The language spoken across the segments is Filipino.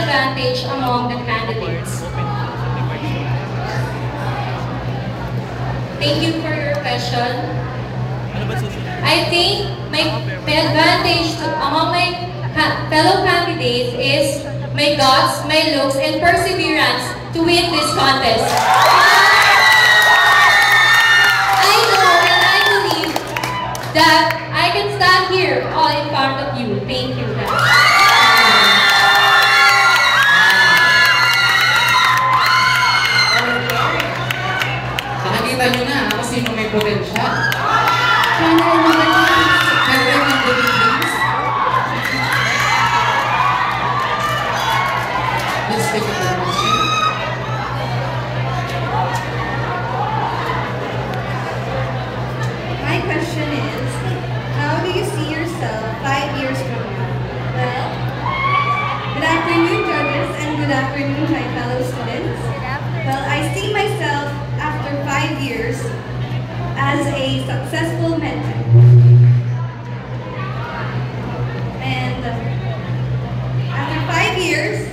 advantage among the candidates? Thank you for your question. I think my advantage among my fellow candidates is my guts, my looks, and perseverance to win this contest. I know and I believe that I can stand here all in front of you. Thank you, guys. Nakikita nyo na kung sino may potential. Let's take a question. My question is, how do you see yourself 5 years from now? Well, good afternoon, judges, and good afternoon, my fellow students. Well, I see myself after 5 years as a successful mentor. And after 5 years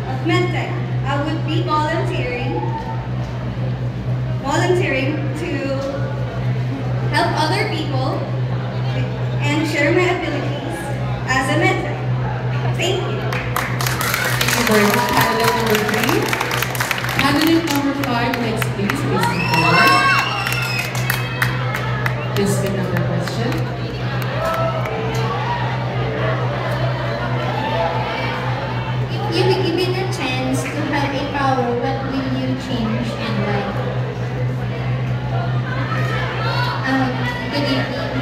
of mentoring, I would be volunteering to help other people and share my abilities as a mentor. Thank you. Thank you very much, candidate number 3. Candidate number 5, next please, please come forward. Please pick up your question. If you be given a chance to have a power, what will you change and why? Good evening.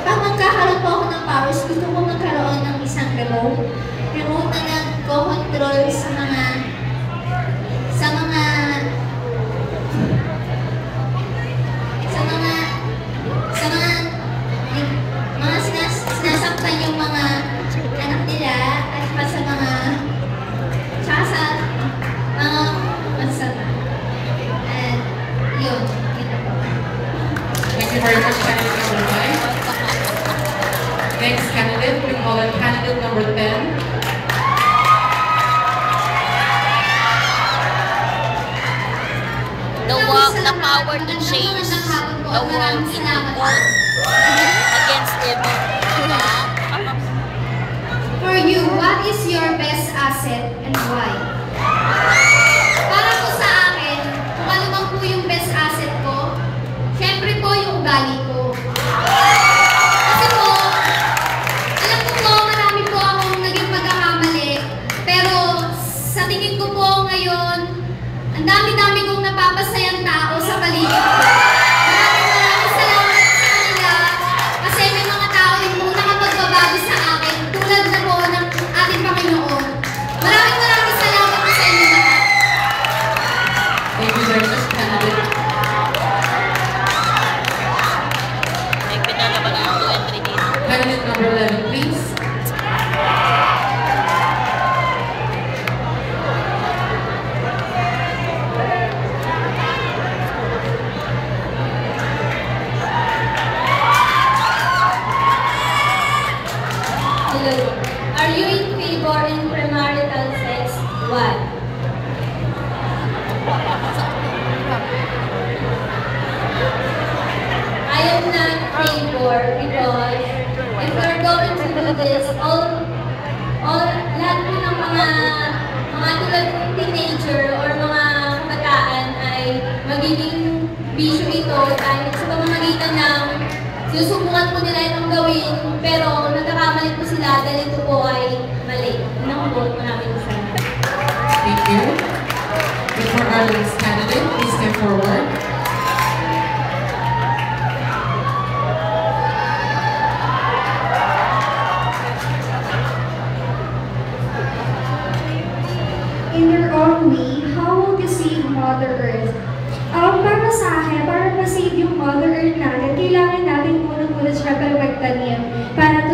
Pag magkakaroon po ako ng powers, gusto ko magkaroon ng isang remote na nag-control sa mga sinasaktan yung mga anak nila at pa sa mga mansama. And yun po. Thank you very much, candidate number 5. Next candidate, we call it candidate number 10. The power to change the world into war against evil. For you, what is your best asset and why? Para po sa akin, kung ano bang po yung best asset ko, syempre po yung ugali ko. Kasi po, alam ko po, marami po akong naging pagkakamali. Pero sa tingin ko po ngayon, ang dami-dami kong napapasayang tao sa paligid ko. Maraming salamat sa kanila kasi may mga tao din po nakapagbabago sa akin tulad na po ng ating Panginoon. Maraming salamat po sa inyo lahat. Thank you very much, candidate. May pinalaban ang 2 entry dito. Candidate number 11, please. Are you in favor in premarital sex? Why? I am not favor because if we're going to do this, lahat po ng mga tulad ng teenager or mga kabataan ay magiging bisyo ito dahil sa pamamagitan ng sinusubukan po nila itong gawin, pero nagkakamali po sila dahil ito po ay mali. Nakabot po namin sa Thank you. Before our next candidate, please step forward. In your own way, how would you save Mother Earth? Para sa akin, para ma-save yung Mother Earth natin, kailangan natin muna siya magtanim para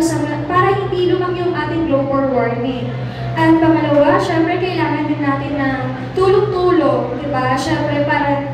hindi lumang yung ating global warming. At pangalawa, syempre kailangan din natin ng tulong-tulong, di ba? Syempre para